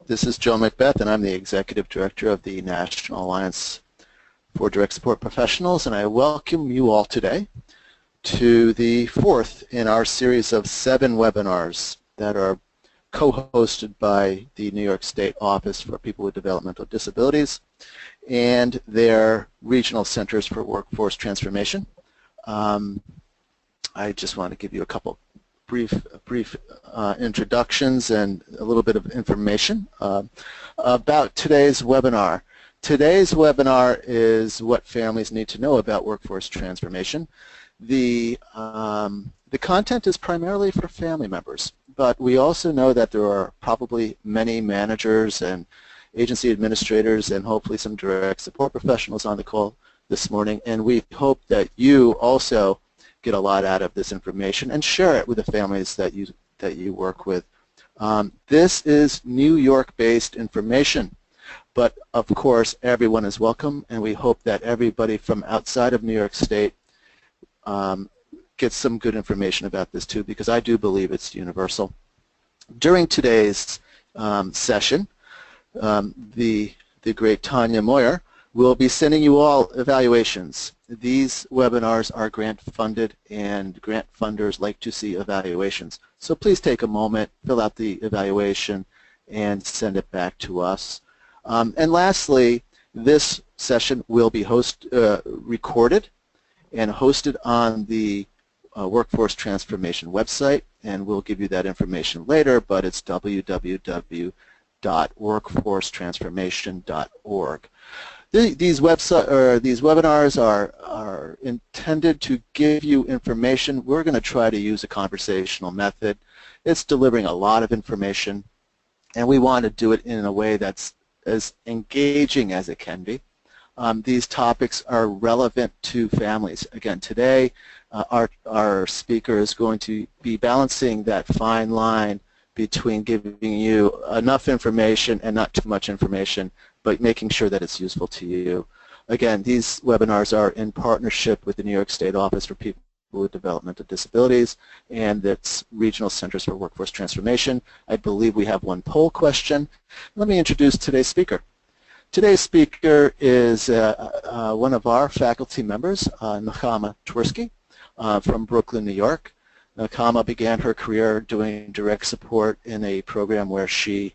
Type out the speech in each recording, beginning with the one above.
This is Joe Macbeth, and I'm the Executive Director of the National Alliance for Direct Support Professionals, and I welcome you all today to the fourth in our series of 7 webinars that are co-hosted by the New York State Office for People with Developmental Disabilities and their regional centers for workforce transformation. I just want to give you a couple brief introductions and a little bit of information about today's webinar. Today's webinar is what families need to know about workforce transformation. The content is primarily for family members, but we also know that there are probably many managers and agency administrators and hopefully some direct support professionals on the call this morning, and we hope that you also get a lot out of this information and share it with the families that you work with. This is New York-based information, but of course everyone is welcome, and we hope that everybody from outside of New York State gets some good information about this too, because I do believe it's universal. During today's session, the great Tanya Moyer will be sending you all evaluations. These webinars are grant funded, and grant funders like to see evaluations. So please take a moment, fill out the evaluation, and send it back to us. And lastly, this session will be recorded and hosted on the Workforce Transformation website, and we'll give you that information later, but it's www.workforcetransformation.org. These webinars are intended to give you information. We're going to try to use a conversational method. It's delivering a lot of information, and we want to do it in a way that's as engaging as it can be. These topics are relevant to families. Again, today our speaker is going to be balancing that fine line between giving you enough information and not too much information, but making sure that it's useful to you. Again, these webinars are in partnership with the New York State Office for People with Developmental Disabilities and its regional centers for workforce transformation. I believe we have one poll question. Let me introduce today's speaker. Today's speaker is one of our faculty members, Nechama Twersky, from Brooklyn, New York. Nechama began her career doing direct support in a program where she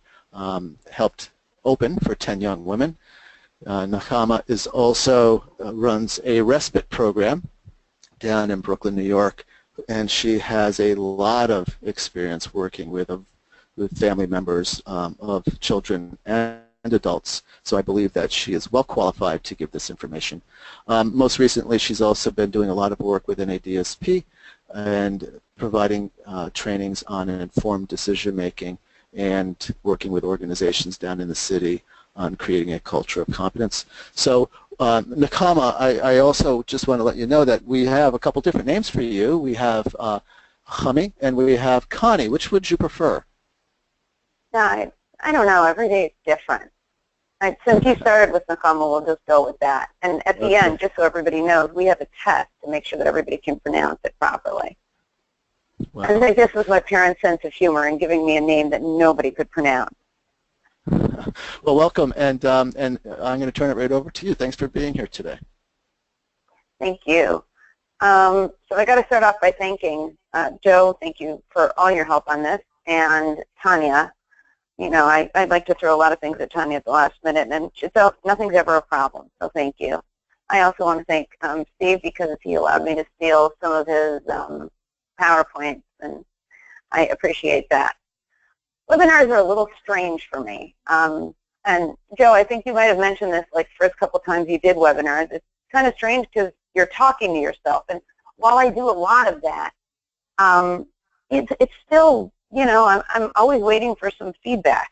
helped open for 10 young women. Nechama is also runs a respite program down in Brooklyn, New York, and she has a lot of experience working with family members of children and adults. So I believe that she is well qualified to give this information. Most recently, she's also been doing a lot of work within a DSP and providing trainings on informed decision making and working with organizations down in the city on creating a culture of competence. So Nechama, I also just want to let you know that we have a couple different names for you. We have Chami and we have Connie. Which would you prefer? I don't know. Every day is different. Since you started with Nechama, we'll just go with that. And at the end, just so everybody knows, we have a test to make sure that everybody can pronounce it properly. Wow. I think this was my parents' sense of humor in giving me a name that nobody could pronounce. Well, welcome, and I'm going to turn it right over to you. Thanks for being here today. Thank you. So I got to start off by thanking Joe. Thank you for all your help on this, and Tanya. You know, I'd like to throw a lot of things at Tanya at the last minute, and nothing's ever a problem. So thank you. I also want to thank Steve because he allowed me to steal some of his PowerPoints, and I appreciate that. Webinars are a little strange for me. And Joe, I think you might have mentioned this like first couple times you did webinars. It's kind of strange because you're talking to yourself. And while I do a lot of that, it's still, you know, I'm always waiting for some feedback.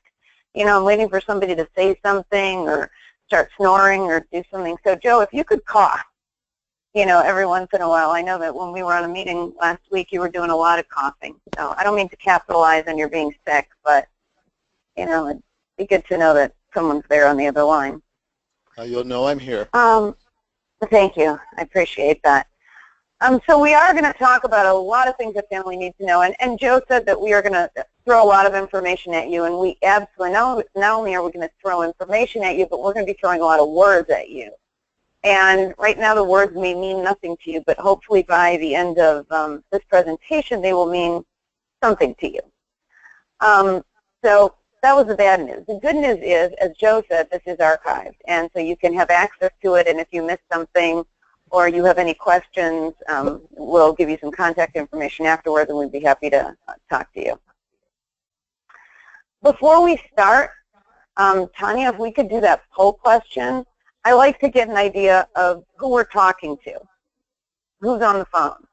You know, I'm waiting for somebody to say something or start snoring or do something. So Joe, if you could cough, you know, every once in a while. I know that when we were on a meeting last week, you were doing a lot of coughing. So I don't mean to capitalize on your being sick, but, you know, it'd be good to know that someone's there on the other line. You'll know I'm here. Thank you. I appreciate that. So we are going to talk about a lot of things that family needs to know. And Joe said that we are going to throw a lot of information at you, and we absolutely, not only are we going to throw information at you, but we're going to be throwing a lot of words at you. And right now the words may mean nothing to you, but hopefully by the end of this presentation they will mean something to you. So that was the bad news. The good news is, as Joe said, this is archived, and so you can have access to it, and if you missed something or you have any questions, we'll give you some contact information afterwards, and we'd be happy to talk to you. Before we start, Tanya, if we could do that poll question, I like to get an idea of who we're talking to, who's on the phone.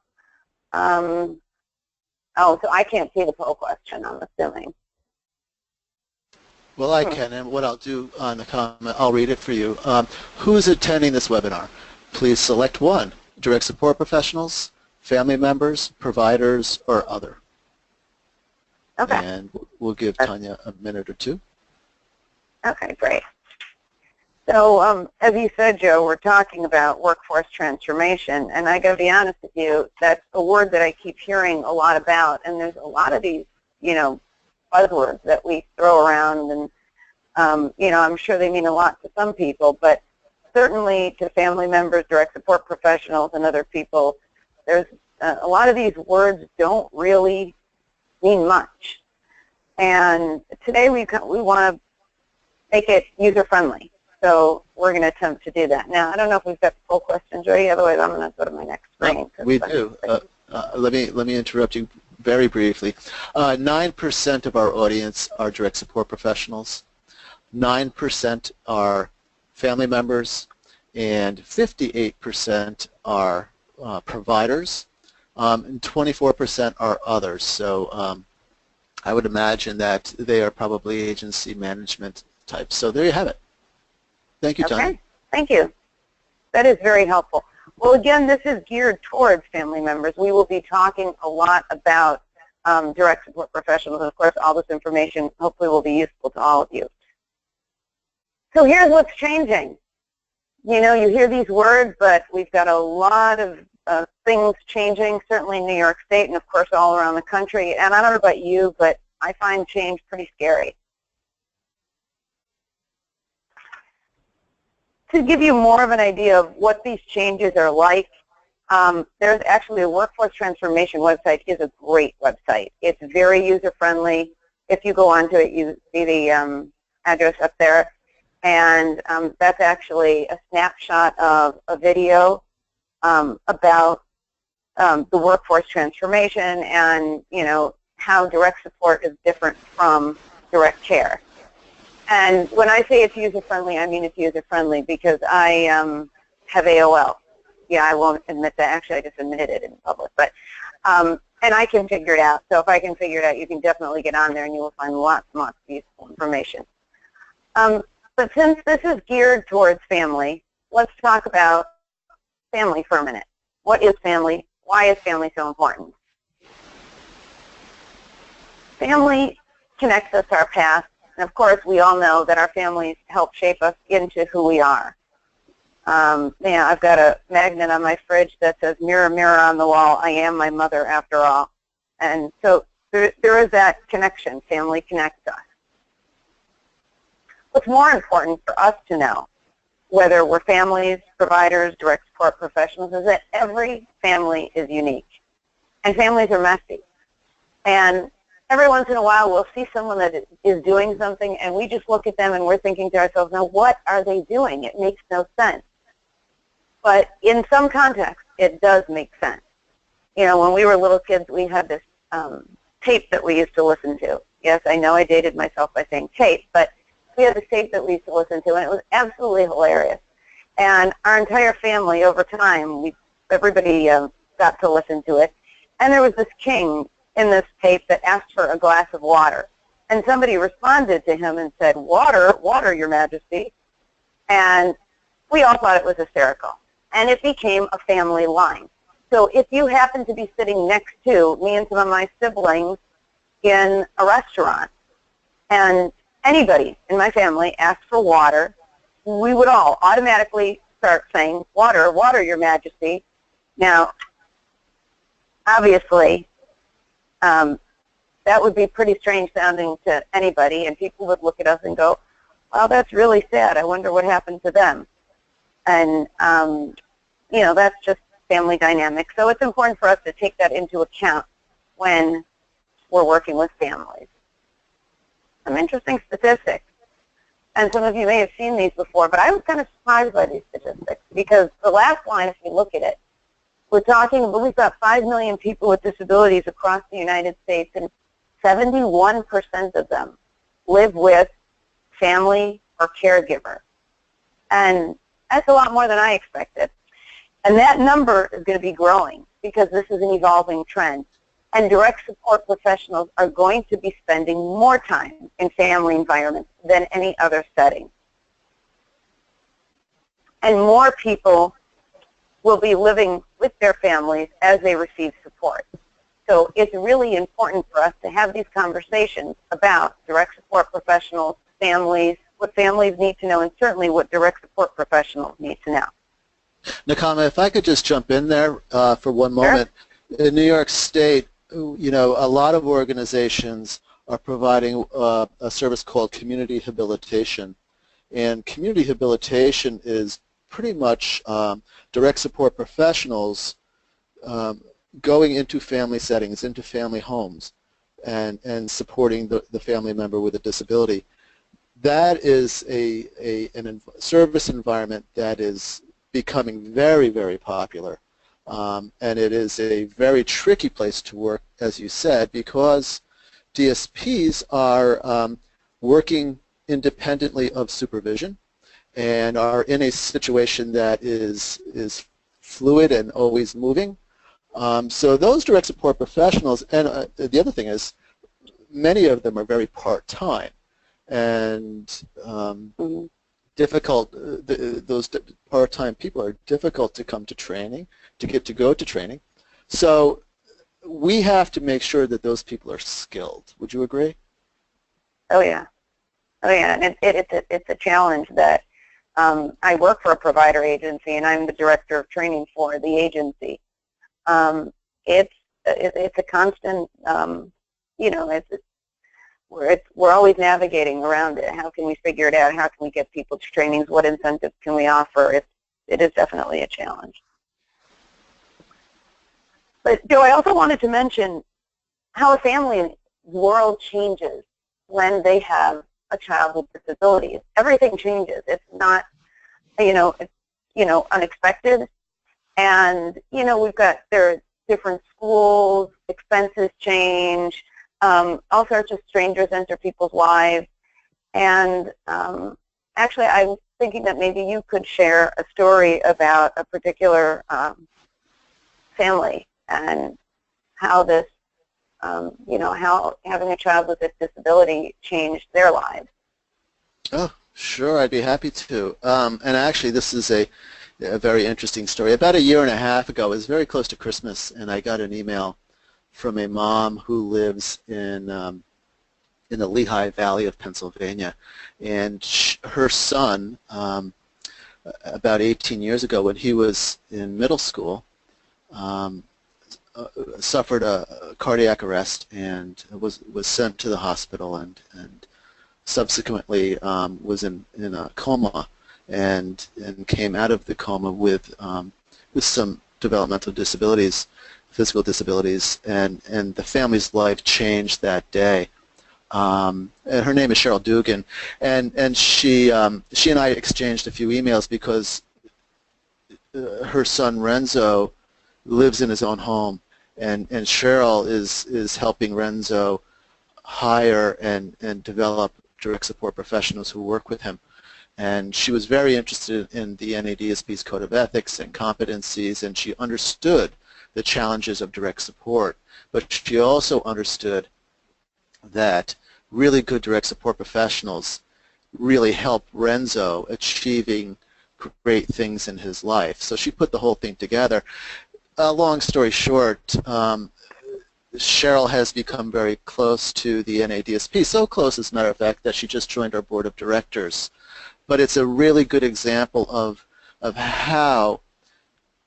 Oh, so I can't see the poll question, I'm assuming. Well, I can, and what I'll do on the comment, I'll read it for you. Who's attending this webinar? Please select one: direct support professionals, family members, providers, or other. Okay. And we'll give Tanya a minute or two. Okay, great. So as you said, Joe, we're talking about workforce transformation, and I got to be honest with you, that's a word that I keep hearing a lot about, and there's a lot of these, buzzwords that we throw around, and I'm sure they mean a lot to some people, but certainly to family members, direct support professionals, and other people, there's a lot of these words don't really mean much. And today we want to make it user-friendly. So we're going to attempt to do that. Now, I don't know if we've got the full question, Jody. Otherwise, I'm going to go to my next screen. We do. Let me interrupt you very briefly. 9% of our audience are direct support professionals. 9% are family members, and 58% are providers, and 24% are others. So I would imagine that they are probably agency management types. So there you have it. Thank you, Tanya. Okay, thank you. That is very helpful. Well, again, this is geared towards family members. We will be talking a lot about direct support professionals, and of course, all this information hopefully will be useful to all of you. So here's what's changing. You hear these words, but we've got a lot of things changing, certainly in New York State and, of course, all around the country. And I don't know about you, but I find change pretty scary. To give you more of an idea of what these changes are like, there's actually a workforce transformation website. Is a great website. It's very user-friendly. If you go onto it, you see the address up there. And that's actually a snapshot of a video about the workforce transformation and, how direct support is different from direct care. And when I say it's user-friendly, I mean it's user-friendly because I have AOL. Yeah, I won't admit that. Actually, I just admitted it in public. But and I can figure it out. So if I can figure it out, you can definitely get on there and you will find lots and lots of useful information. But since this is geared towards family, let's talk about family for a minute. What is family? Why is family so important? Family connects us to our past. And of course, we all know that our families help shape us into who we are. I've got a magnet on my fridge that says, "Mirror, mirror on the wall, I am my mother after all." And so there is that connection. Family connects us. What's more important for us to know, whether we're families, providers, direct support professionals, is that every family is unique. And families are messy. And every once in a while, we'll see someone that is doing something, and we just look at them, and we're thinking to ourselves, now, what are they doing? It makes no sense. But in some context, it does make sense. When we were little kids, we had this tape that we used to listen to. Yes, I know I dated myself by saying tape, but we had this tape that we used to listen to, and it was absolutely hilarious. And our entire family, over time, everybody got to listen to it. And there was this king in this tape that asked for a glass of water. And somebody responded to him and said, "Water, water, your majesty." And we all thought it was hysterical. And it became a family line. So if you happen to be sitting next to me and some of my siblings in a restaurant, and anybody in my family asked for water, we would all automatically start saying, "Water, water, your majesty." Now, obviously, that would be pretty strange sounding to anybody, and people would look at us and go, well, that's really sad. I wonder what happened to them. And, you know, that's just family dynamics. So it's important for us to take that into account when we're working with families. Some interesting statistics, and some of you may have seen these before, but I was kind of surprised by these statistics because the last line, if you look at it, we've got 5 million people with disabilities across the United States, and 71% of them live with family or caregiver. And that's a lot more than I expected. And that number is going to be growing because this is an evolving trend. And direct support professionals are going to be spending more time in family environments than any other setting. And more people will be living with their families as they receive support. So it's really important for us to have these conversations about direct support professionals, families, what families need to know, and certainly what direct support professionals need to know. Nakama, if I could just jump in there for one moment. Sure. In New York State, you know, a lot of organizations are providing a service called community habilitation. And community habilitation is pretty much direct support professionals going into family settings, into family homes, and supporting the family member with a disability. That is a service environment that is becoming very, very popular. And it is a very tricky place to work, as you said, because DSPs are working independently of supervision and are in a situation that is fluid and always moving. So those direct support professionals, and the other thing is, many of them are very part-time, and difficult. Those part-time people are difficult to come to training, to go to training. So we have to make sure that those people are skilled. Would you agree? Oh yeah, oh yeah. And it's a challenge that I work for a provider agency, and I'm the director of training for the agency. It's a constant, you know, we're always navigating around it. How can we figure it out? How can we get people to trainings? What incentives can we offer? It is definitely a challenge. But Joe, I also wanted to mention how a family world changes when they have a child with disabilities. Everything changes. It's not, unexpected. And, there are different schools, expenses change, all sorts of strangers enter people's lives. And actually, I was thinking that maybe you could share a story about a particular family and how this, how having a child with this disability changed their lives. Oh, sure, I'd be happy to. And actually, this is a very interesting story. About 1.5 years ago, it was very close to Christmas, and I got an email from a mom who lives in the Lehigh Valley of Pennsylvania, and her son, about 18 years ago, when he was in middle school, suffered a cardiac arrest and was sent to the hospital, and subsequently was in a coma, and came out of the coma with some developmental disabilities, physical disabilities, and the family's life changed that day. And her name is Cheryl Dugan, and she and I exchanged a few emails because her son Renzo lives in his own home, and Cheryl is helping Renzo hire and develop direct support professionals who work with him. And she was very interested in the NADSP's Code of Ethics and competencies, and she understood the challenges of direct support, but she also understood that really good direct support professionals really help Renzo achieving great things in his life. So she put the whole thing together. Long story short, Cheryl has become very close to the NADSP, so close, as a matter of fact, that she just joined our board of directors. But it's a really good example of how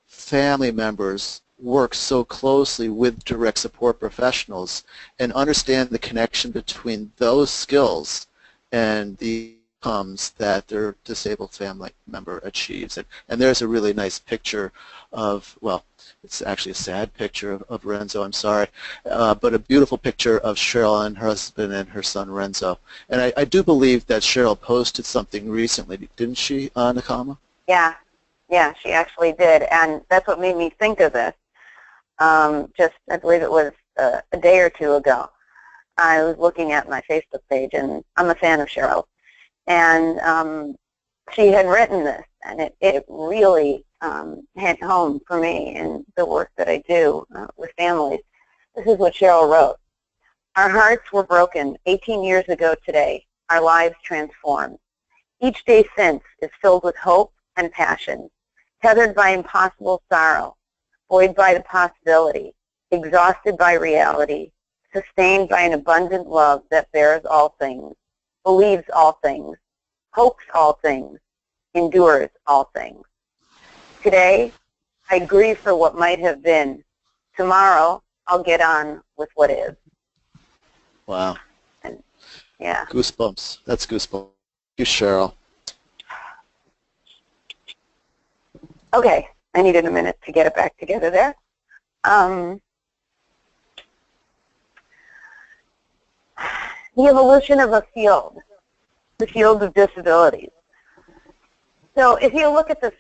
family members work so closely with direct support professionals and understand the connection between those skills and the outcomes that their disabled family member achieves. And there's a really nice picture of, well, it's actually a sad picture of Renzo, I'm sorry, but a beautiful picture of Cheryl and her husband and her son Renzo. And I do believe that Cheryl posted something recently, didn't she, Nakama? Yeah, yeah, she actually did, and that's what made me think of this. Just, I believe it was a day or two ago. I was looking at my Facebook page, and I'm a fan of Cheryl, and she had written this, and it really hit home for me in the work that I do with families. This is what Cheryl wrote. Our hearts were broken 18 years ago today. Our lives transformed. Each day since is filled with hope and passion, tethered by impossible sorrow, buoyed by the possibility, exhausted by reality, sustained by an abundant love that bears all things, believes all things, hopes all things, endures all things. Today, I grieve for what might have been. Tomorrow, I'll get on with what is. Wow. And, yeah. Goosebumps. That's goosebumps. Thank you, Cheryl. Okay, I needed a minute to get it back together there. The evolution of a field, the field of disabilities. So if you look at this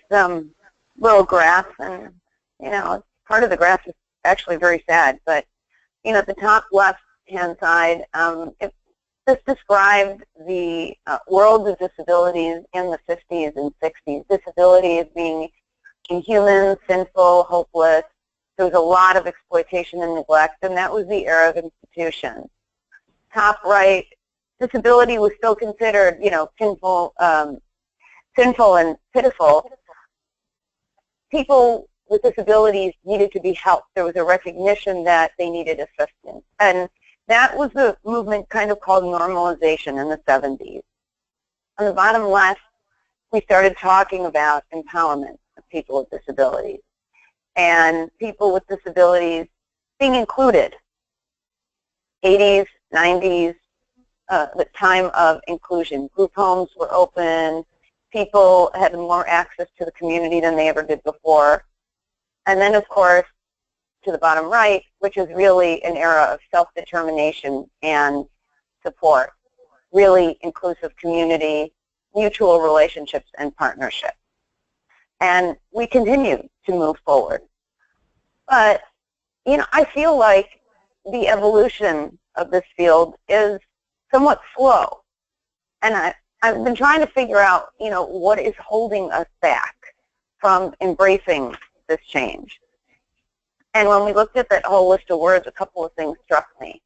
little graph, and you know, part of the graph is actually very sad, but you know, at the top left-hand side, this described the world of disabilities in the 50s and 60s. Disabilities being inhuman, sinful, hopeless. There was a lot of exploitation and neglect, and that was the era of institutions. Top right, disability was still considered, you know, sinful and pitiful. People with disabilities needed to be helped. There was a recognition that they needed assistance. And that was the movement kind of called normalization in the 70s. On the bottom left, we started talking about empowerment of people with disabilities and people with disabilities being included. 80s, 90s, the time of inclusion. Group homes were open. People had more access to the community than they ever did before. And then, of course, to the bottom right, which is really an era of self-determination and support, really inclusive community, mutual relationships, and partnerships. And we continue to move forward. But, you know, I feel like the evolution of this field is somewhat slow. And I've been trying to figure out, you know, what is holding us back from embracing this change. And when we looked at that whole list of words, a couple of things struck me.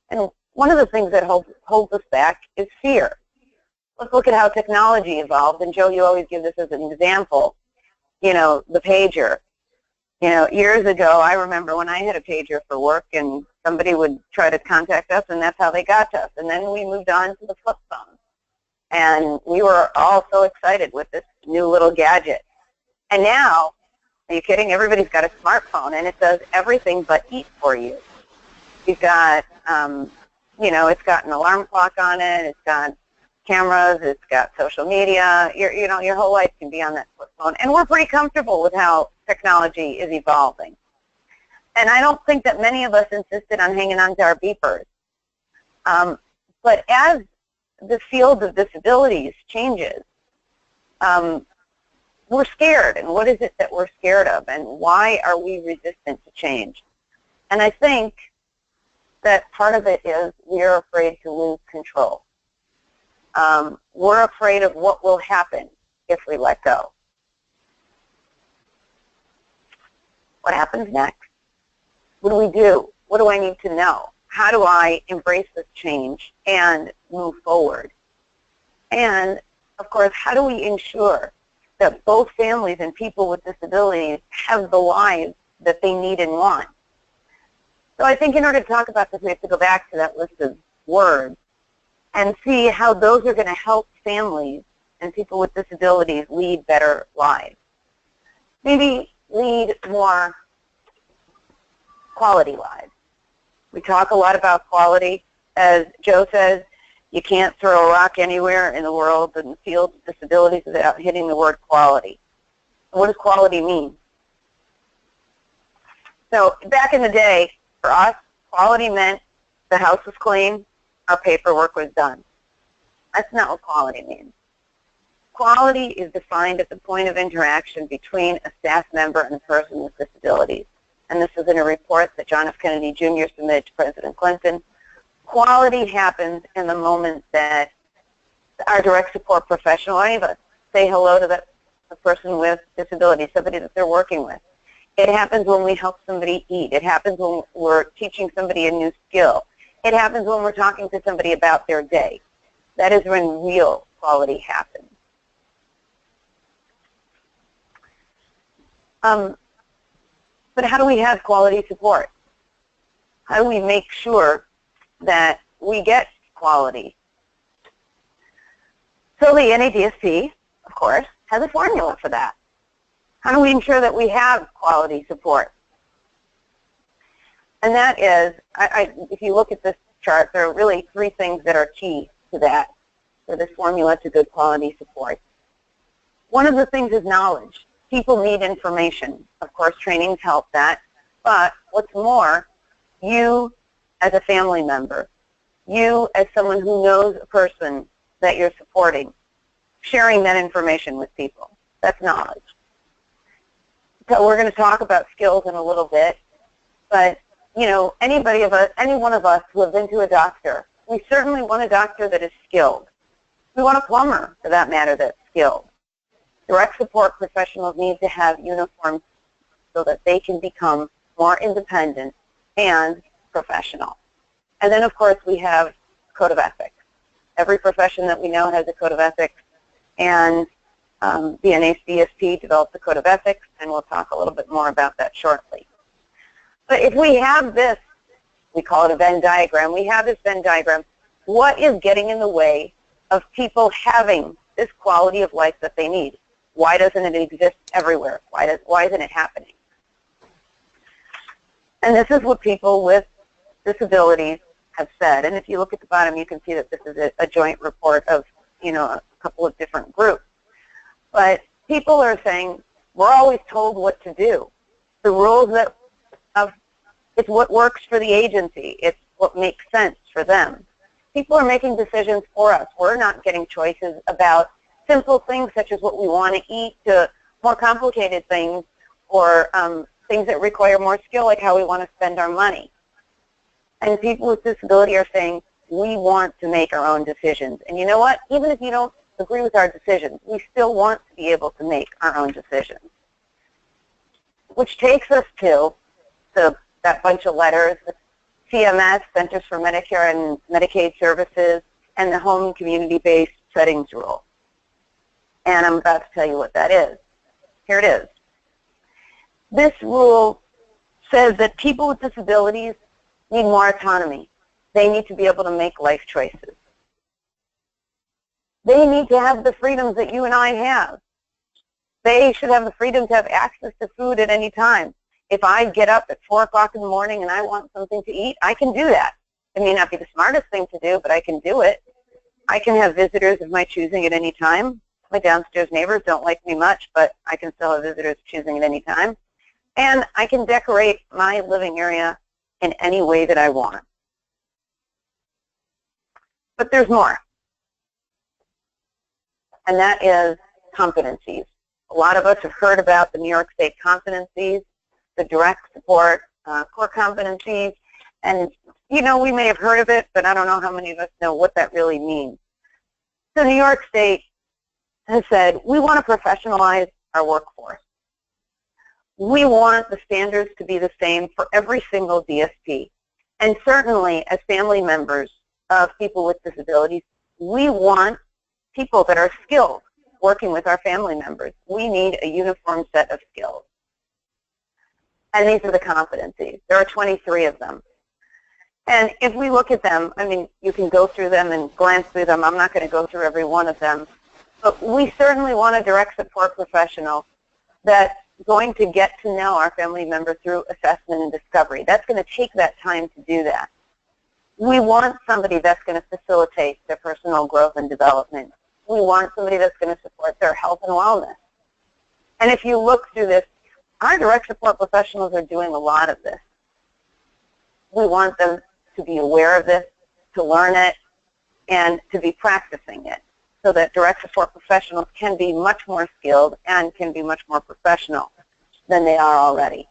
And one of the things that holds us back is fear. Let's look at how technology evolved. And Joe, you always give this as an example, you know, the pager. You know, years ago, I remember when I had a pager for work and somebody would try to contact us, and that's how they got to us. And then we moved on to the flip phone. And we were all so excited with this new little gadget. And now, are you kidding? Everybody's got a smartphone, and it does everything but eat for you. You've got, you know, it's got an alarm clock on it. It's got cameras. It's got social media. You know, your whole life can be on that flip phone. And we're pretty comfortable with how technology is evolving. And I don't think that many of us insisted on hanging on to our beepers. But as the field of disabilities changes, we're scared. And what is it that we're scared of? And why are we resistant to change? And I think that part of it is we're afraid to lose control. We're afraid of what will happen if we let go. What happens next? What do we do? What do I need to know? How do I embrace this change and move forward? And, of course, how do we ensure that both families and people with disabilities have the lives that they need and want? So I think in order to talk about this, we have to go back to that list of words and see how those are going to help families and people with disabilities lead better lives. Maybe lead more quality lives. We talk a lot about quality. As Joe says, you can't throw a rock anywhere in the world in the field of disabilities without hitting the word quality. What does quality mean? So back in the day, for us, quality meant the house was clean, our paperwork was done. That's not what quality means. Quality is defined at the point of interaction between a staff member and a person with disabilities. And this is in a report that John F. Kennedy Jr. submitted to President Clinton. Quality happens in the moment that our direct support professional, or any of us, say hello to the person with disability, somebody that they're working with. It happens when we help somebody eat. It happens when we're teaching somebody a new skill. It happens when we're talking to somebody about their day. That is when real quality happens. But how do we have quality support? How do we make sure that we get quality? So the NADSP, of course, has a formula for that. How do we ensure that we have quality support? And that is, if you look at this chart, there are really three things that are key to that, for this formula to good quality support. One of the things is knowledge. People need information. Of course, trainings help that. But what's more, you as a family member, you as someone who knows a person that you're supporting, sharing that information with people, that's knowledge. So we're going to talk about skills in a little bit, but you know, any one of us who have been to a doctor, we certainly want a doctor that is skilled. We want a plumber, for that matter, that's skilled. Direct support professionals need to have uniforms so that they can become more independent and professional. And then, of course, we have code of ethics. Every profession that we know has a code of ethics, and the DSP developed the code of ethics, and we'll talk a little bit more about that shortly. But if we have this, we call it a Venn diagram, we have this Venn diagram, what is getting in the way of people having this quality of life that they need? Why doesn't it exist everywhere? Why isn't it happening? And this is what people with disabilities have said. And if you look at the bottom, you can see that this is a joint report of, you know, a couple of different groups. But people are saying, we're always told what to do. The rules it's what works for the agency. It's what makes sense for them. People are making decisions for us. We're not getting choices about simple things such as what we want to eat to more complicated things, or things that require more skill, like how we want to spend our money. And people with disability are saying, we want to make our own decisions. And you know what? Even if you don't agree with our decisions, we still want to be able to make our own decisions. Which takes us to that bunch of letters, the CMS, Centers for Medicare and Medicaid Services, and the Home Community-Based Settings Rule. And I'm about to tell you what that is. Here it is. This rule says that people with disabilities need more autonomy. They need to be able to make life choices. They need to have the freedoms that you and I have. They should have the freedom to have access to food at any time. If I get up at 4 o'clock in the morning and I want something to eat, I can do that. It may not be the smartest thing to do, but I can do it. I can have visitors of my choosing at any time. My downstairs neighbors don't like me much, but I can still have visitors choosing at any time. And I can decorate my living area in any way that I want. But there's more. And that is competencies. A lot of us have heard about the New York State competencies, the direct support core competencies, and you know, we may have heard of it, but I don't know how many of us know what that really means. So New York State has said, we want to professionalize our workforce. We want the standards to be the same for every single DSP. And certainly, as family members of people with disabilities, we want people that are skilled working with our family members. We need a uniform set of skills. And these are the competencies. There are 23 of them. And if we look at them, I mean, you can go through them and glance through them. I'm not going to go through every one of them. But we certainly want a direct support professional that going to get to know our family member through assessment and discovery. That's going to take that time to do that. We want somebody that's going to facilitate their personal growth and development. We want somebody that's going to support their health and wellness. And if you look through this, our direct support professionals are doing a lot of this. We want them to be aware of this, to learn it, and to be practicing it, so that direct support professionals can be much more skilled and can be much more professional than they are already.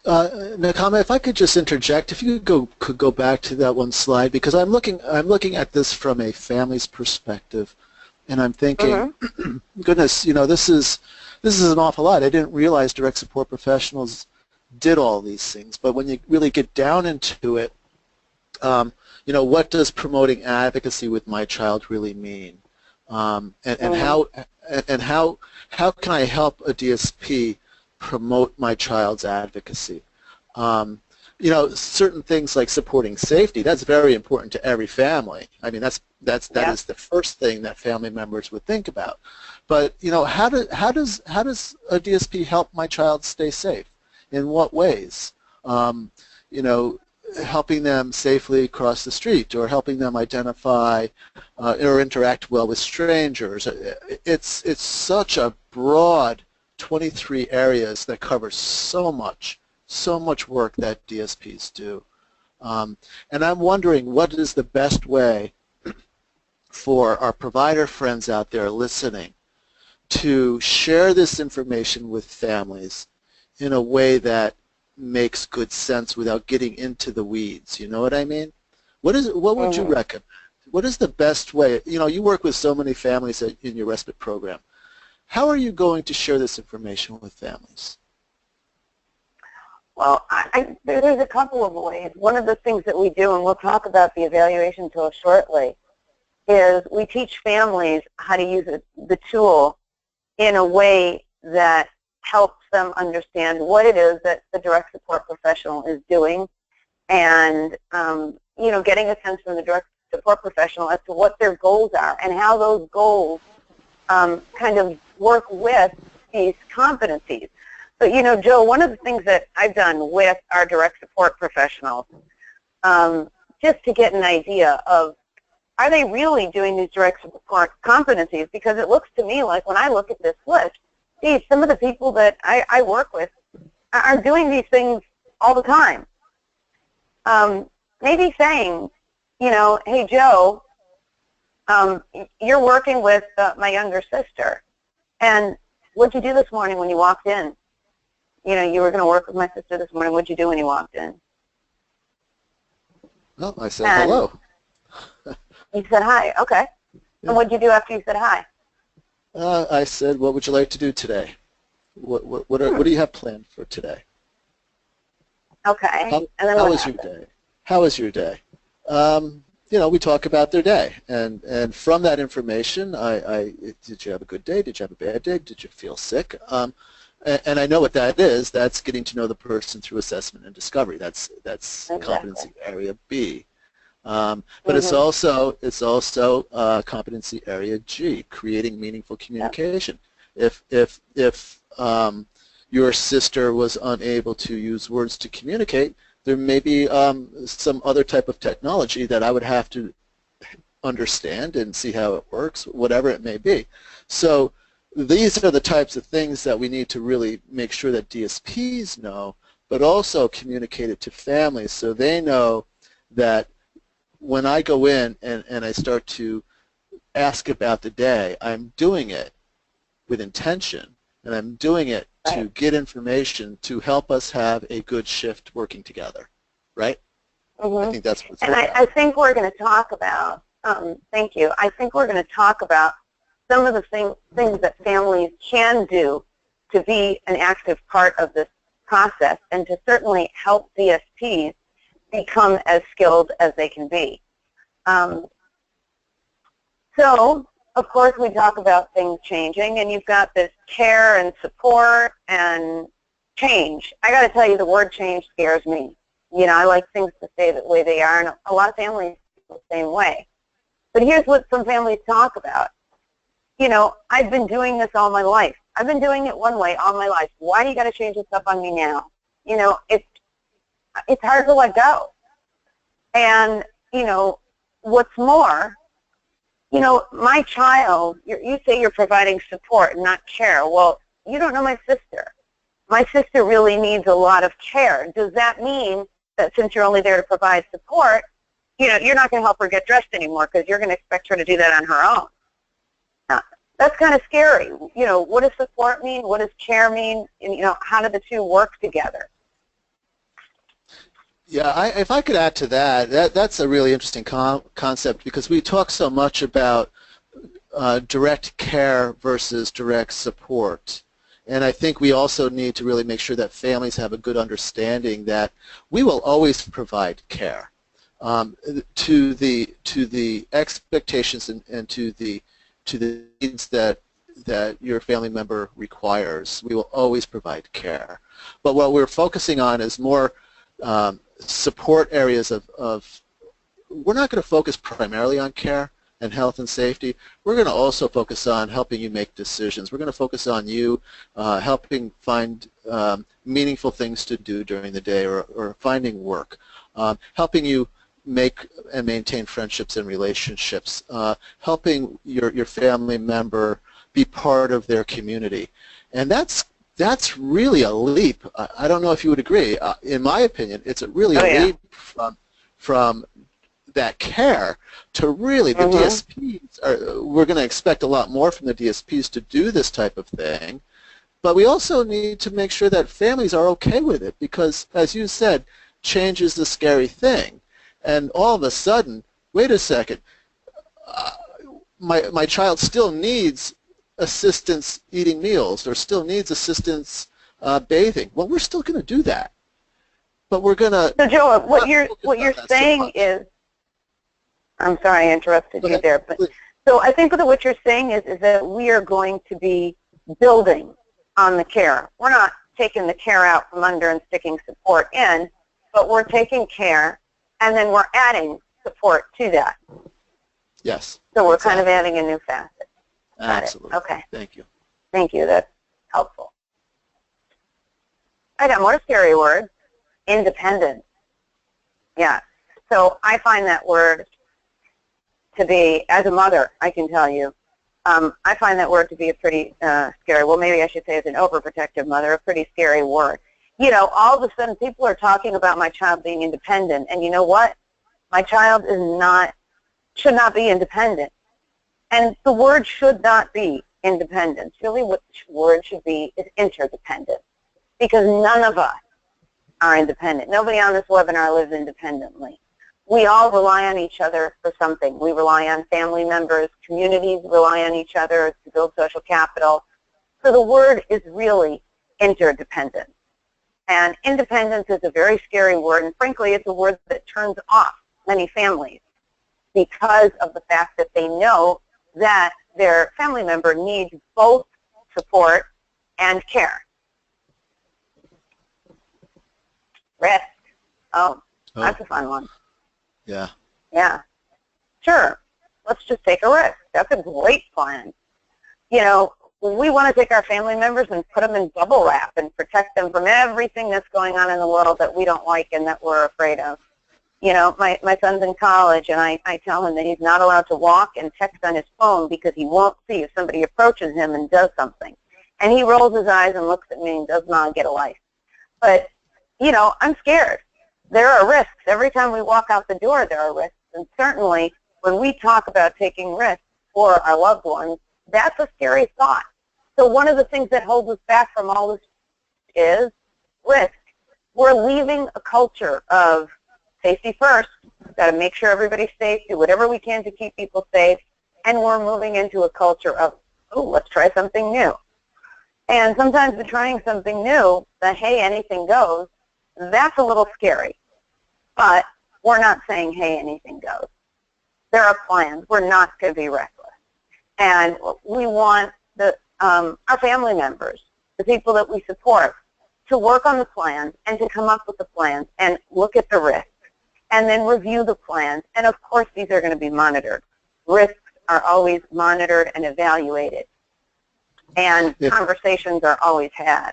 Nakama, if I could just interject, if you could go back to that one slide, because I'm looking at this from a family's perspective, and I'm thinking, goodness, you know, this is an awful lot. I didn't realize direct support professionals did all these things, but when you really get down into it, you know, what does promoting advocacy with my child really mean? And how can I help a DSP promote my child's advocacy? You know, certain things like supporting safety, that's very important to every family. I mean, that is the first thing that family members would think about. But you know, how does a DSP help my child stay safe? In what ways? You know, helping them safely cross the street, or helping them identify or interact well with strangers. It's such a broad 23 areas that covers so much work that DSPs do. And I'm wondering, what is the best way for our provider friends out there listening to share this information with families in a way that makes good sense without getting into the weeds? You know what I mean? What would you recommend? What is the best way? You know, you work with so many families in your respite program. How are you going to share this information with families? Well, there's a couple of ways. One of the things that we do, and we'll talk about the evaluation tool shortly, is we teach families how to use the tool in a way that helps them understand what it is that the direct support professional is doing, and you know, getting a sense from the direct support professional as to what their goals are and how those goals kind of work with these competencies. But you know, Joe, one of the things that I've done with our direct support professionals, just to get an idea of, are they really doing these direct support competencies? Because it looks to me like, when I look at this list, geez, some of the people that I work with are doing these things all the time. Maybe saying, you know, hey, Joe, you're working with my younger sister, and what'd you do this morning when you walked in? You know, you were going to work with my sister this morning. What'd you do when you walked in? Well, I said hello. You said hi. Okay. Yeah. And what'd you do after you said hi? I said, what would you like to do today? What do you have planned for today? Okay. How was your day? How was your day? You know, we talk about their day, and from that information, did you have a good day? Did you have a bad day? Did you feel sick? And I know what that is. That's getting to know the person through assessment and discovery. That's exactly. Competency area B. But it's also competency area G, creating meaningful communication. If your sister was unable to use words to communicate, there may be some other type of technology that I would have to understand and see how it works, whatever it may be. So these are the types of things that we need to really make sure that DSPs know, but also communicate it to families so they know that when I go in and I start to ask about the day, I'm doing it with intention, and I'm doing it to get information to help us have a good shift working together, right? I think that's what's about. I think we're going to talk about, thank you, I think we're going to talk about some of the things that families can do to be an active part of this process and to certainly help DSPs become as skilled as they can be. So, of course, we talk about things changing, and you've got this care and support and change. I got to tell you, the word change scares me. You know, I like things to stay the way they are, and a lot of families feel the same way. But here's what some families talk about. You know, I've been doing this all my life. I've been doing it one way all my life. Why do you got to change this up on me now? You know, it's hard to let go. And, you know, what's more, you know, my child, you say you're providing support, not care. Well, you don't know my sister. My sister really needs a lot of care. Does that mean that since you're only there to provide support, you know, you're not going to help her get dressed anymore because you're going to expect her to do that on her own? Now, that's kind of scary. You know, what does support mean? What does care mean? And, you know, how do the two work together? Yeah, if I could add to that's a really interesting concept, because we talk so much about direct care versus direct support. And I think we also need to really make sure that families have a good understanding that we will always provide care to the expectations and to the needs that your family member requires. We will always provide care. But what we're focusing on is more support areas of we're not going to focus primarily on care and health and safety. We're going to also focus on helping you make decisions. We're going to focus on you helping find meaningful things to do during the day, or finding work, helping you make and maintain friendships and relationships, helping your family member be part of their community. And that's really a leap. I don't know if you would agree. In my opinion, it's really a leap from that care to really the DSPs. We're going to expect a lot more from the DSPs to do this type of thing, but we also need to make sure that families are okay with it, because, as you said, change is the scary thing. And all of a sudden, wait a second, my child still needs assistance eating meals, or still needs assistance bathing. Well, we're still going to do that, but we're going to. So, Joe, what you're saying is, I'm sorry I interrupted you there, but so I think that what you're saying is that we are going to be building on the care. We're not taking the care out from under and sticking support in, but we're taking care and then we're adding support to that. Yes. So we're kind of adding a new facet. Absolutely. Okay. Thank you. Thank you. That's helpful. I got more scary words. Independent. Yeah. So I find that word to be, as a mother, I can tell you, I find that word to be a pretty scary, well, maybe I should say as an overprotective mother, a pretty scary word. You know, all of a sudden people are talking about my child being independent, and you know what? My child should not be independent. And the word should not be independence. Really what the word should be is interdependent, because none of us are independent. Nobody on this webinar lives independently. We all rely on each other for something. We rely on family members, communities rely on each other to build social capital. So the word is really interdependent. And independence is a very scary word, and frankly, it's a word that turns off many families because of the fact that they know that their family member needs both support and care. Risk. Oh, that's a fun one. Yeah. Yeah. Sure. Let's just take a risk. That's a great plan. You know, we want to take our family members and put them in bubble wrap and protect them from everything that's going on in the world that we don't like and that we're afraid of. You know, my son's in college, and I tell him that he's not allowed to walk and text on his phone because he won't see if somebody approaches him and does something. And he rolls his eyes and looks at me and does not get a life. But, you know, I'm scared. There are risks. Every time we walk out the door, there are risks. And certainly when we talk about taking risks for our loved ones, that's a scary thought. So one of the things that holds us back from all this is risk. We're leaving a culture of safety first, got to make sure everybody's safe, do whatever we can to keep people safe, and we're moving into a culture of, oh, let's try something new. And sometimes we're trying something new, that, hey, anything goes, that's a little scary. But we're not saying, hey, anything goes. There are plans. We're not going to be reckless. And we want our family members, the people that we support, to work on the plans and to come up with the plans and look at the risks and then review the plans. And, of course, these are going to be monitored. Risks are always monitored and evaluated. and conversations are always had.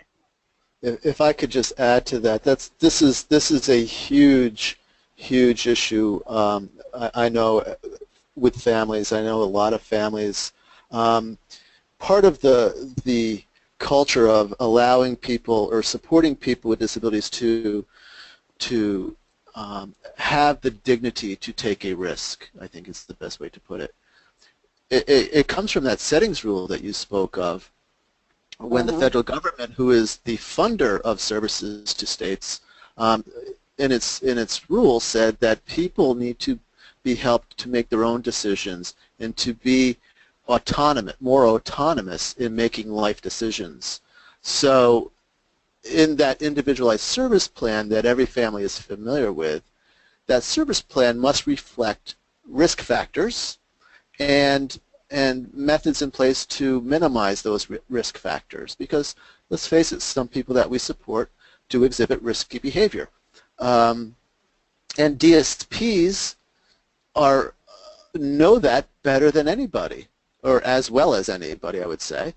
If I could just add to that, this is a huge issue. I know with families. I know a lot of families. Part of the culture of allowing people or supporting people with disabilities to have the dignity to take a risk, I think is the best way to put it. It comes from that settings rule that you spoke of, when the federal government, who is the funder of services to states, in its rule said that people need to be helped to make their own decisions and to be more autonomous in making life decisions. So in that individualized service plan that every family is familiar with, that service plan must reflect risk factors and methods in place to minimize those risk factors, because let's face it, some people that we support do exhibit risky behavior. And DSPs know that better than anybody, or as well as anybody, I would say.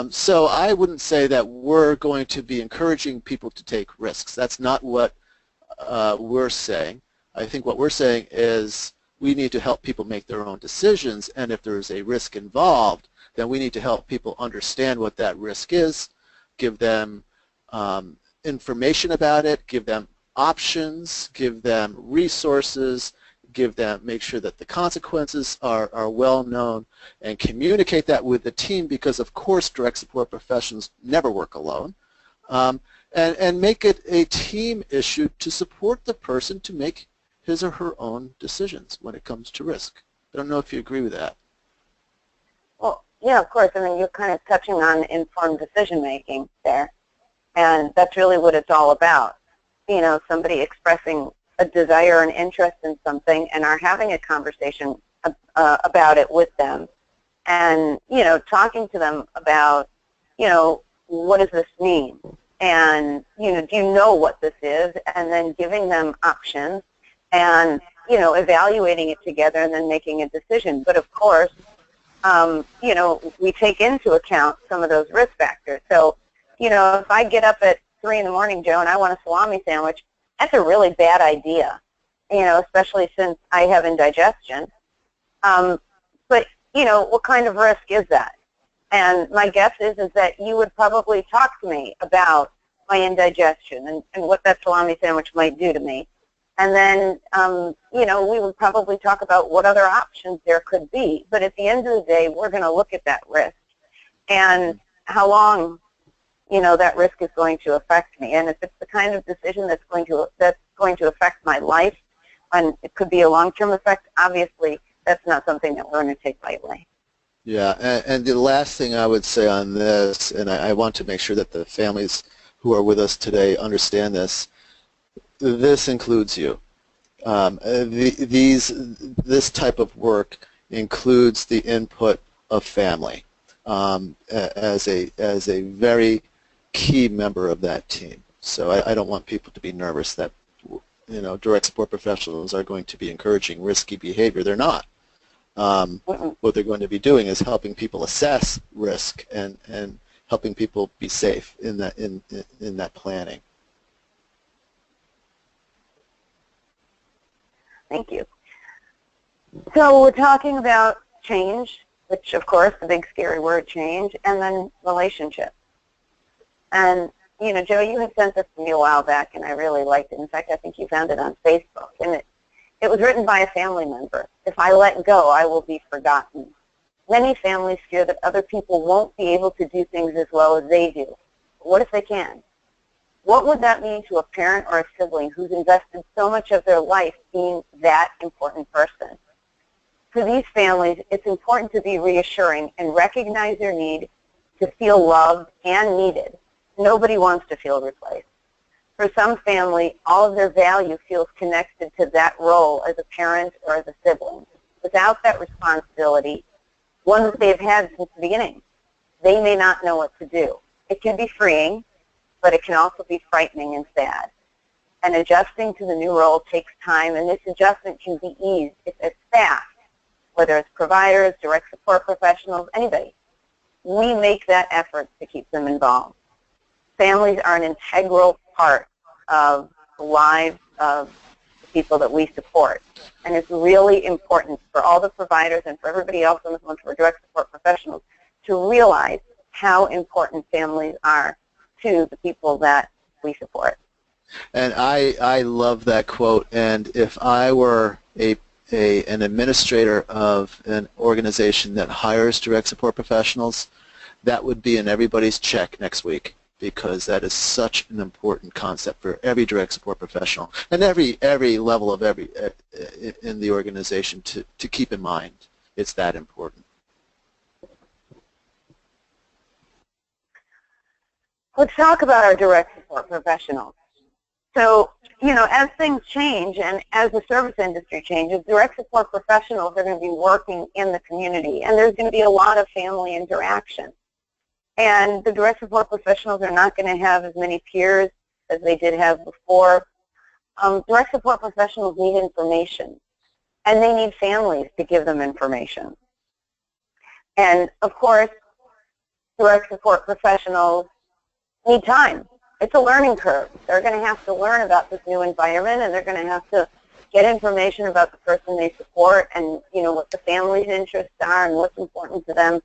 So I wouldn't say that we're going to be encouraging people to take risks. That's not what we're saying. I think what we're saying is we need to help people make their own decisions, and if there's a risk involved, then we need to help people understand what that risk is, give them information about it, give them options, give them resources, make sure that the consequences are well known, and communicate that with the team, because of course direct support professionals never work alone, and make it a team issue to support the person to make his or her own decisions when it comes to risk. I don't know if you agree with that. Well, yeah, of course. I mean, you're kind of touching on informed decision making there, and that's really what it's all about. You know, somebody expressing a desire and interest in something and are having a conversation about it with them, and, you know, talking to them about, you know, what does this mean? And, you know, do you know what this is? And then giving them options and, you know, evaluating it together and then making a decision. But of course, you know, we take into account some of those risk factors. So, you know, if I get up at 3 in the morning, Joe, and I want a salami sandwich, that's a really bad idea, you know, especially since I have indigestion. But, you know, what kind of risk is that? And my guess is that you would probably talk to me about my indigestion and what that salami sandwich might do to me. And then, you know, we would probably talk about what other options there could be. But at the end of the day, we're going to look at that risk and how long, you know, that risk is going to affect me. And if it's the kind of decision that's going to affect my life, and it could be a long-term effect, obviously that's not something that we're going to take lightly. Yeah, and the last thing I would say on this, and I want to make sure that the families who are with us today understand this, this includes you. This type of work includes the input of family as a very key member of that team. So I don't want people to be nervous that, you know, direct support professionals are going to be encouraging risky behavior. They're not. What they're going to be doing is helping people assess risk and helping people be safe in that planning. Thank you. So we're talking about change, which of course the big scary word change, and then relationships. And, you know, Joe, you had sent this to me a while back, and I really liked it. In fact, I think you found it on Facebook. And it was written by a family member. If I let go, I will be forgotten. Many families fear that other people won't be able to do things as well as they do. But what if they can? What would that mean to a parent or a sibling who's invested so much of their life being that important person? For these families, it's important to be reassuring and recognize their need to feel loved and needed. Nobody wants to feel replaced. For some family, all of their value feels connected to that role as a parent or as a sibling. Without that responsibility, one that they've had since the beginning, they may not know what to do. It can be freeing, but it can also be frightening and sad. And adjusting to the new role takes time, and this adjustment can be eased if as staff, whether it's providers, direct support professionals, anybody. We we make that effort to keep them involved. Families are an integral part of the lives of the people that we support. And it's really important for all the providers and for everybody else on the phone, for direct support professionals, to realize how important families are to the people that we support. And I love that quote. And if I were an administrator of an organization that hires direct support professionals, that would be in everybody's check next week, because that is such an important concept for every direct support professional and every level of in the organization to keep in mind. It's that important. Let's talk about our direct support professionals. So, you know, as things change and as the service industry changes, direct support professionals are going to be working in the community, and there's going to be a lot of family interaction. And the direct support professionals are not going to have as many peers as they did have before. Direct support professionals need information, and they need families to give them information. And, of course, direct support professionals need time. It's a learning curve. They're going to have to learn about this new environment, and they're going to have to get information about the person they support and, you know, what the family's interests are and what's important to them.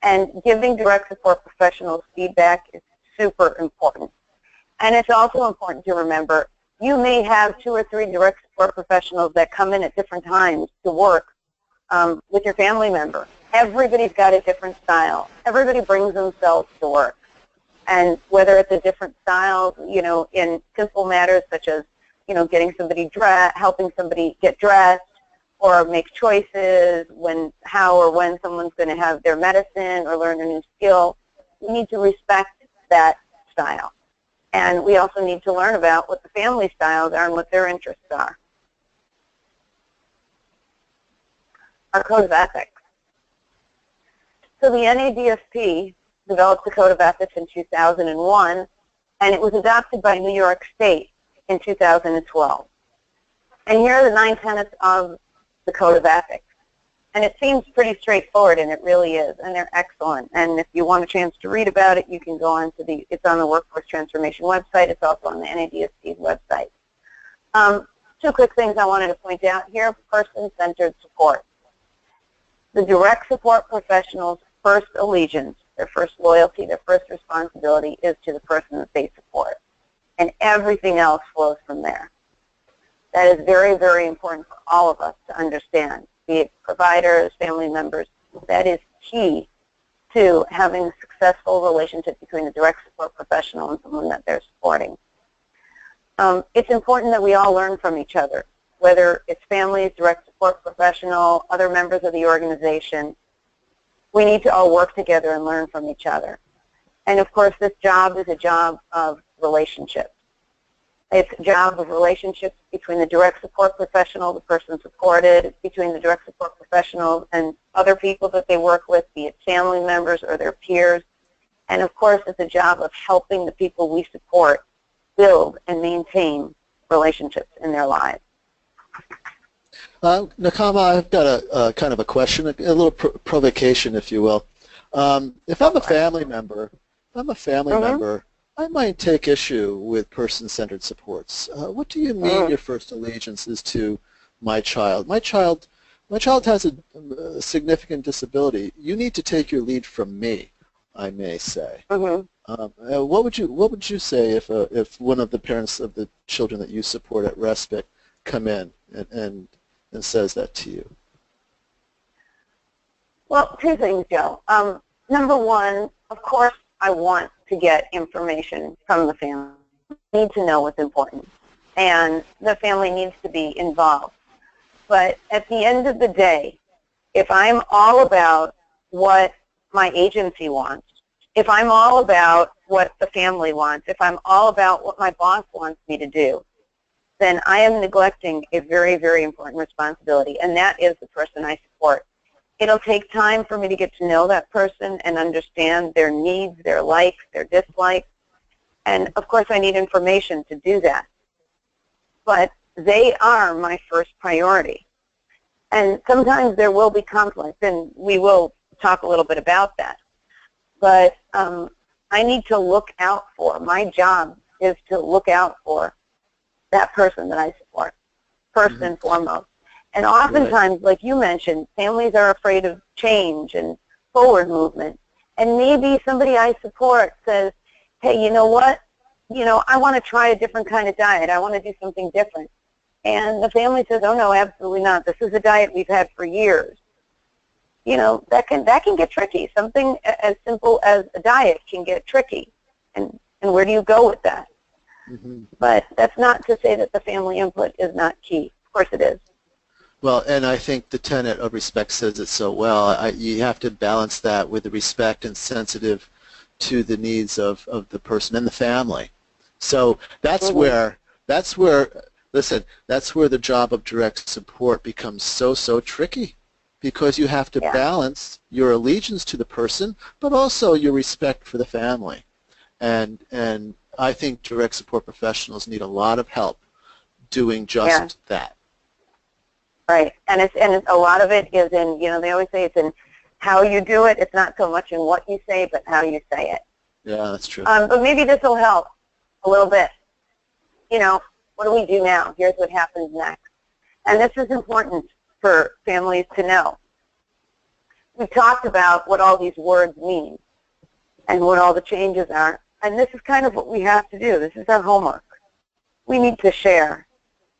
And giving direct support professionals feedback is super important. And it's also important to remember, you may have 2 or 3 direct support professionals that come in at different times to work with your family member. Everybody's got a different style. Everybody brings themselves to work. And whether it's a different style, you know, in simple matters such as, you know, getting somebody dressed, helping somebody get dressed, or make choices how or when someone's going to have their medicine or learn a new skill, we need to respect that style. And we also need to learn about what the family styles are and what their interests are. Our code of ethics. So the NADSP developed the Code of Ethics in 2001, and it was adopted by New York State in 2012. And here are the 9 tenets of the Code of Ethics. And it seems pretty straightforward, and it really is, and they're excellent. And if you want a chance to read about it, you can go on to it's on the Workforce Transformation website. It's also on the NADSP's website. 2 quick things I wanted to point out here. Person-centered support. The direct support professional's first allegiance, their first loyalty, their first responsibility is to the person that they support. And everything else flows from there. That is very, very important for all of us to understand, be it providers, family members. That is key to having a successful relationship between the direct support professional and someone that they're supporting. It's important that we all learn from each other, whether it's families, direct support professional, other members of the organization. We need to all work together and learn from each other. And of course, this job is a job of relationships. It's a job of relationships between the direct support professional, the person supported, between the direct support professional and other people that they work with, be it family members or their peers. And of course, it's a job of helping the people we support build and maintain relationships in their lives. Nakama, I've got a kind of a question, a little provocation, if you will. If I'm a family member, I might take issue with person-centered supports. What do you mean your first allegiance is to my child? My child has a significant disability. You need to take your lead from me, I may say. What would you say if one of the parents of the children that you support at respite come in and says that to you? Well, 2 things, Joe. Number 1, of course, I want to get information from the family. I need to know what's important, and the family needs to be involved. But at the end of the day, if I'm all about what my agency wants, if I'm all about what the family wants, if I'm all about what my boss wants me to do, then I am neglecting a very, very important responsibility, and that is the person I support. It'll take time for me to get to know that person and understand their needs, their likes, their dislikes, and of course I need information to do that. But they are my first priority. And sometimes there will be conflict, and we will talk a little bit about that. but I need to look out for. My job is to look out for that person that I support, first and foremost. And oftentimes, like you mentioned, families are afraid of change and forward movement. And maybe somebody I support says, hey, you know what? I want to try a different kind of diet. I want to do something different. And the family says, oh, no, absolutely not. This is a diet we've had for years. That can get tricky. Something as simple as a diet can get tricky. And where do you go with that? But that's not to say that the family input is not key. Of course it is. Well, and I think the tenet of respect says it so well. You have to balance that with the respect and sensitive to the needs of the person and the family. So that's where listen, that's where the job of direct support becomes so tricky, because you have to balance your allegiance to the person, but also your respect for the family. And I think direct support professionals need a lot of help doing just that. Right, and a lot of it is in, they always say it's in how you do it. It's not so much in what you say, but how you say it. Yeah, that's true. But maybe this will help a little bit. What do we do now? Here's what happens next. And this is important for families to know. We've talked about what all these words mean and what all the changes are. And this is kind of what we have to do. This is our homework. We need to share.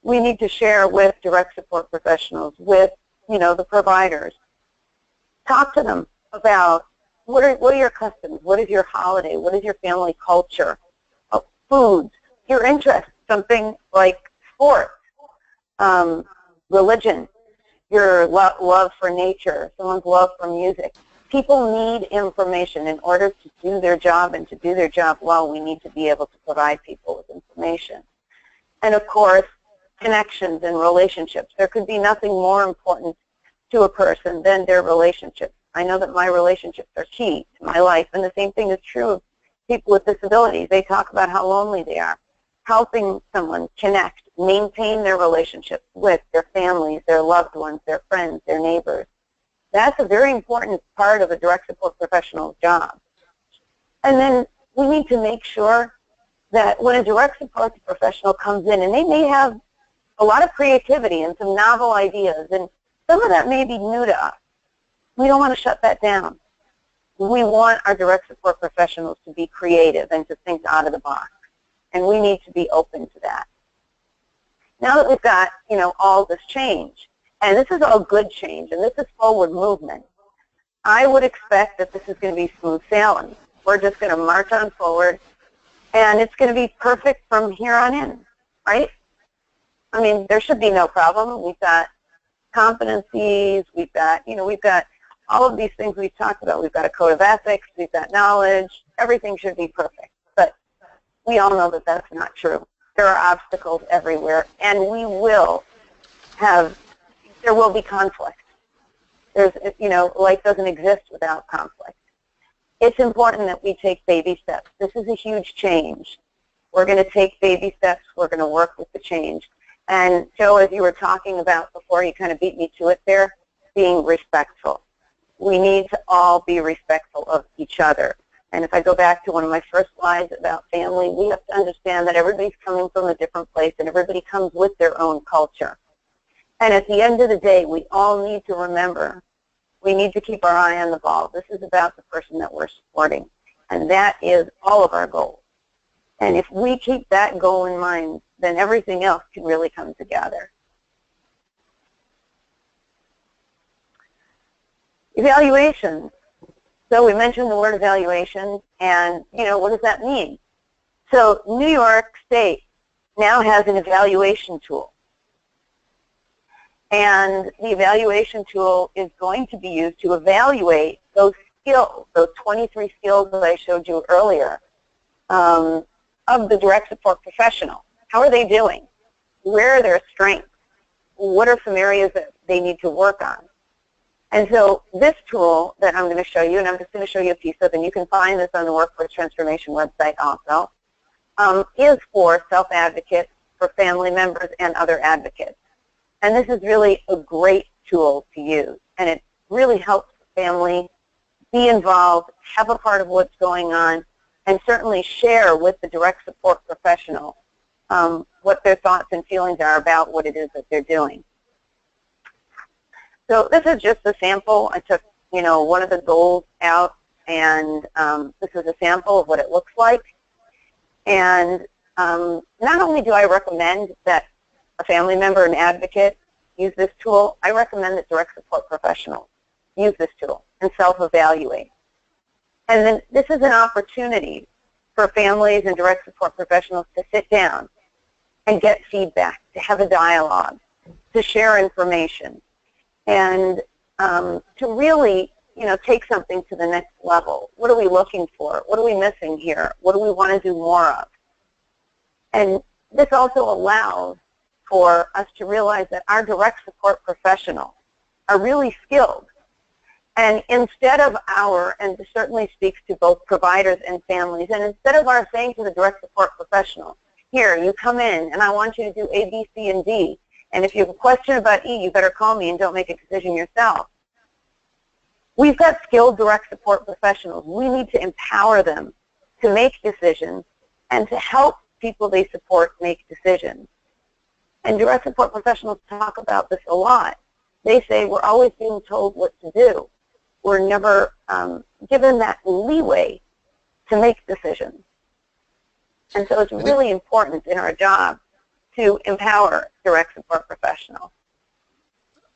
We need to share with direct support professionals, with, the providers. Talk to them about what are your customs, what is your holiday, what is your family culture, foods, your interests, something like sports, religion, your love for nature, someone's love for music. People need information. In order to do their job and to do their job well, we need to be able to provide people with information. And of course, connections and relationships. There could be nothing more important to a person than their relationships. I know that my relationships are key to my life, and the same thing is true of people with disabilities. They talk about how lonely they are. Helping someone connect, maintain their relationships with their families, their loved ones, their friends, their neighbors. That's a very important part of a direct support professional's job. And then we need to make sure that when a direct support professional comes in, and they may have a lot of creativity and some novel ideas, and some of that may be new to us, we don't want to shut that down. We want our direct support professionals to be creative and to think out of the box, and we need to be open to that. Now that we've got, all this change, and this is all good change, and this is forward movement, I would expect that this is going to be smooth sailing. We're just going to march on forward, and it's going to be perfect from here on in, right? I mean, there should be no problem. We've got competencies, we've got all of these things we've talked about. We've got a code of ethics, we've got knowledge. Everything should be perfect. But we all know that that's not true. There are obstacles everywhere, and there will be conflict. Life doesn't exist without conflict. It's important that we take baby steps. This is a huge change. We're going to take baby steps. We're going to work with the change. And Joe, as you were talking about before, you kind of beat me to it there, being respectful. We need to all be respectful of each other. And if I go back to one of my first slides about family, we have to understand that everybody's coming from a different place, and everybody comes with their own culture. And at the end of the day, we all need to remember, we need to keep our eye on the ball. This is about the person that we're supporting, and that is all of our goals. And if we keep that goal in mind, then everything else can really come together. Evaluations. So we mentioned the word evaluation, and what does that mean? So New York State now has an evaluation tool. And the evaluation tool is going to be used to evaluate those skills, those 23 skills that I showed you earlier, of the direct support professional. How are they doing? Where are their strengths? What are some areas that they need to work on? And so this tool that I'm going to show you, and I'm just going to show you a piece of it, and you can find this on the Workforce Transformation website also, is for self-advocates, for family members, and other advocates. And this is really a great tool to use, and it really helps the family be involved, have a part of what's going on, and certainly share with the direct support professional what their thoughts and feelings are about what it is that they're doing. So this is just a sample. I took, one of the goals out, and this is a sample of what it looks like. And not only do I recommend that a family member and advocate use this tool, I recommend that direct support professionals use this tool and self-evaluate. And then this is an opportunity for families and direct support professionals to sit down and get feedback, to have a dialogue, to share information, and to really, take something to the next level. What are we looking for? What are we missing here? What do we want to do more of? And this also allows for us to realize that our direct support professionals are really skilled. And instead of and this certainly speaks to both providers and families, and instead of our saying to the direct support professional, here, you come in and I want you to do A, B, C, and D, and if you have a question about E, you better call me and don't make a decision yourself. We've got skilled direct support professionals. We need to empower them to make decisions and to help people they support make decisions. And direct support professionals talk about this a lot. They say we're always being told what to do. We're never given that leeway to make decisions. And so it's really important in our job to empower direct support professionals.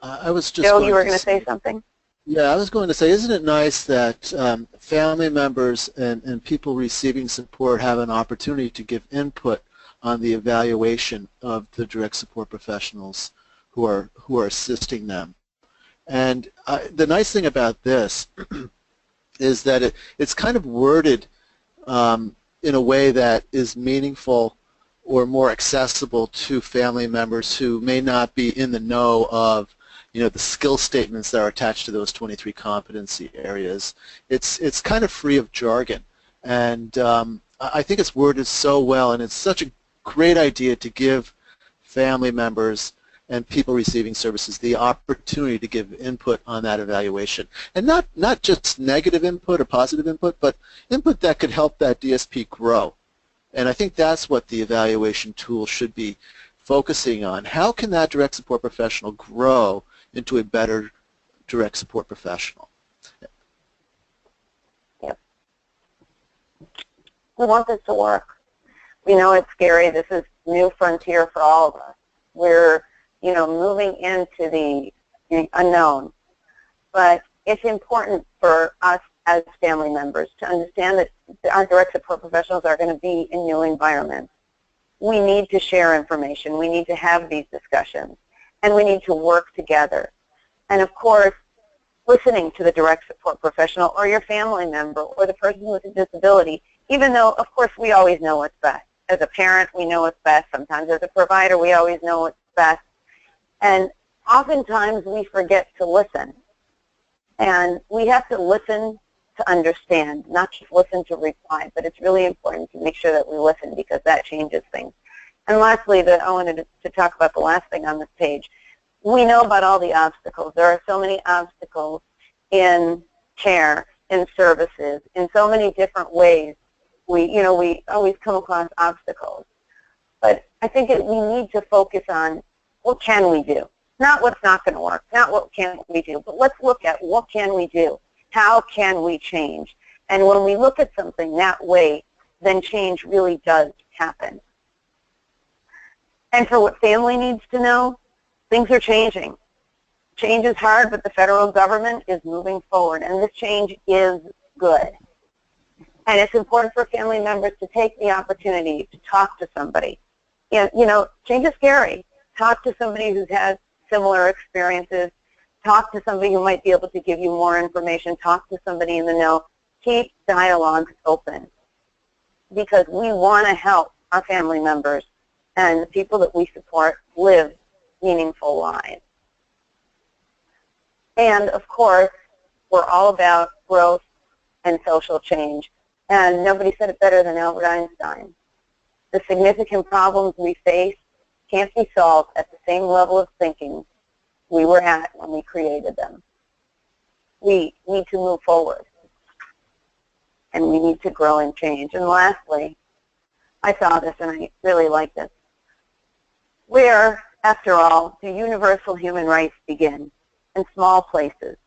I was just Joe, you were going to say something? Yeah, I was going to say, isn't it nice that family members and people receiving support have an opportunity to give input on the evaluation of the direct support professionals who are assisting them? And the nice thing about this is that it's kind of worded in a way that is meaningful or more accessible to family members who may not be in the know of the skill statements that are attached to those 23 competency areas. It's kind of free of jargon, and I think it's worded so well, and it's such a great idea to give family members and people receiving services the opportunity to give input on that evaluation, and not just negative input or positive input, but input that could help that DSP grow. And I think that's what the evaluation tool should be focusing on. How can that direct support professional grow into a better direct support professional? Yep. We want this to work. We know it's scary. This is new frontier for all of us. We're, moving into the unknown. But it's important for us as family members to understand that our direct support professionals are going to be in new environments. We need to share information. We need to have these discussions. And we need to work together. And of course, listening to the direct support professional or your family member or the person with a disability, even though, of course, we always know what's best. As a parent, we know what's best. Sometimes as a provider, we always know what's best. And oftentimes, we forget to listen. And we have to listen to understand, not just listen to reply. But it's really important to make sure that we listen, because that changes things. And lastly, I wanted to talk about the last thing on this page. We know about all the obstacles. There are so many obstacles in care, in services, in so many different ways. We always come across obstacles. But I think we need to focus on what can we do? Not what's not going to work, not what can't we do, but let's look at what can we do? How can we change? And when we look at something that way, then change really does happen. And for what family needs to know, things are changing. Change is hard, but the federal government is moving forward, and this change is good. And it's important for family members to take the opportunity to talk to somebody. Change is scary. Talk to somebody who's had similar experiences. Talk to somebody who might be able to give you more information. Talk to somebody in the know. Keep dialogues open, because we want to help our family members and the people that we support live meaningful lives. And of course, we're all about growth and social change. And nobody said it better than Albert Einstein. The significant problems we face can't be solved at the same level of thinking we were at when we created them. We need to move forward. and we need to grow and change. And lastly, I saw this and I really like this. Where, after all, do universal human rights begin? In small places,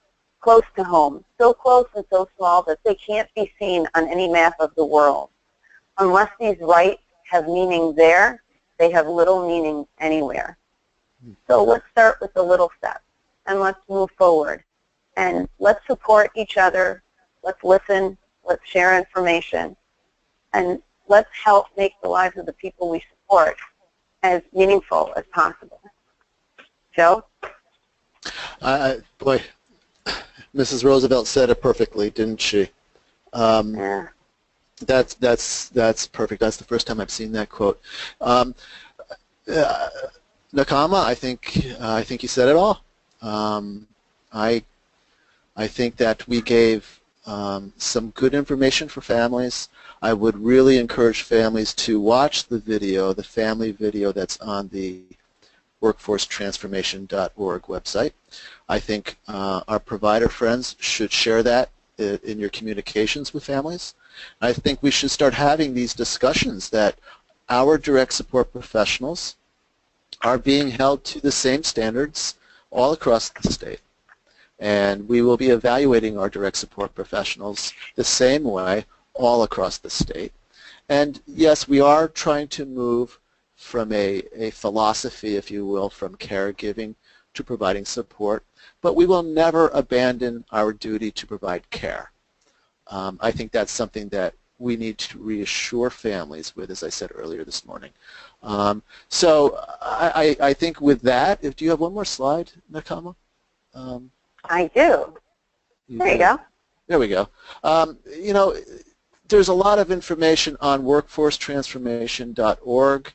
close to home, so close and so small that they can't be seen on any map of the world. Unless these rights have meaning there, they have little meaning anywhere. So let's start with the little steps, and let's move forward. And let's support each other. Let's listen. Let's share information. And let's help make the lives of the people we support as meaningful as possible. Joe? Boy, Mrs. Roosevelt said it perfectly, didn't she? Yeah. That's perfect. That's the first time I've seen that quote. Nakama, I think you said it all. I think that we gave some good information for families. I would really encourage families to watch the video, the family video that's on the workforcetransformation.org website. I think our provider friends should share that in your communications with families. I think we should start having these discussions that our direct support professionals are being held to the same standards all across the state. And we will be evaluating our direct support professionals the same way all across the state. And yes, we are trying to move from a philosophy, if you will, from caregiving to providing support, but we will never abandon our duty to provide care. I think that's something that we need to reassure families with, as I said earlier this morning. So I think with that, do you have one more slide, Nakama? I do. There you go. There we go. You know, there's a lot of information on workforcetransformation.org.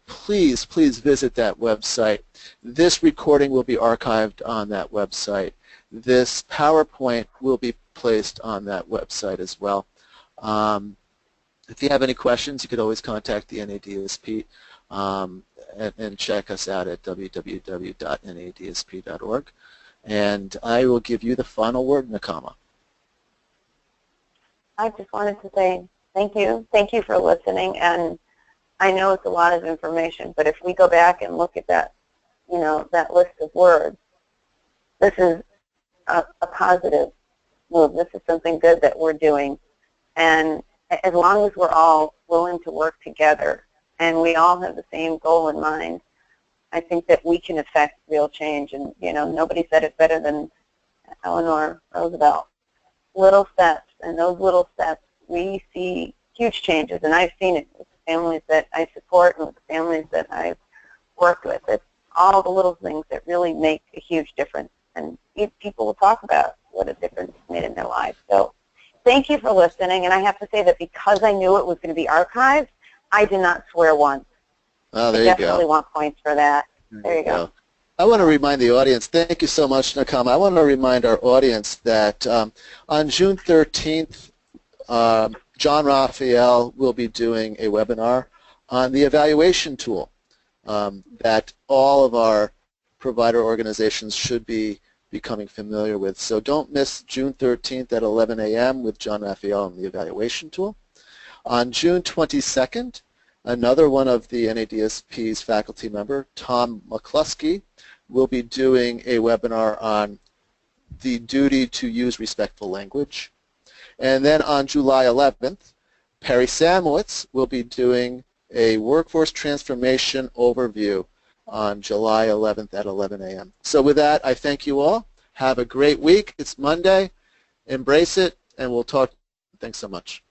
Please visit that website. This recording will be archived on that website. This PowerPoint will be placed on that website as well. If you have any questions, you could always contact the NADSP and check us out at www.nadsp.org. And I will give you the final word, Nakama. I just wanted to say thank you. Thank you for listening. And I know it's a lot of information, but if we go back and look at that, you know, that list of words, this is a positive move. This is something good that we're doing. And as long as we're all willing to work together and we all have the same goal in mind, I think that we can affect real change. And, you know, nobody said it better than Eleanor Roosevelt. Little steps, and those little steps, we see huge changes. And I've seen it with the families that I support and with the families that I've worked with. It's all the little things that really make a huge difference. And people will talk about what a difference it's made in their lives. So thank you for listening. And I have to say that because I knew it was going to be archived, I did not swear once. Oh, there I you go. definitely want points for that. There you go. I want to remind the audience, thank you so much, Nakama. I want to remind our audience that on June 13th, John Raphael will be doing a webinar on the evaluation tool that all of our provider organizations should be becoming familiar with. So don't miss June 13th at 11 a.m. with John Raphael on the evaluation tool. On June 22nd, another one of the NADSP's faculty member, Tom McCluskey, will be doing a webinar on the duty to use respectful language. And then on July 11th, Perry Samowitz will be doing a workforce transformation overview on July 11th at 11 a.m. So with that, I thank you all. Have a great week. It's Monday. Embrace it, and we'll talk. Thanks so much.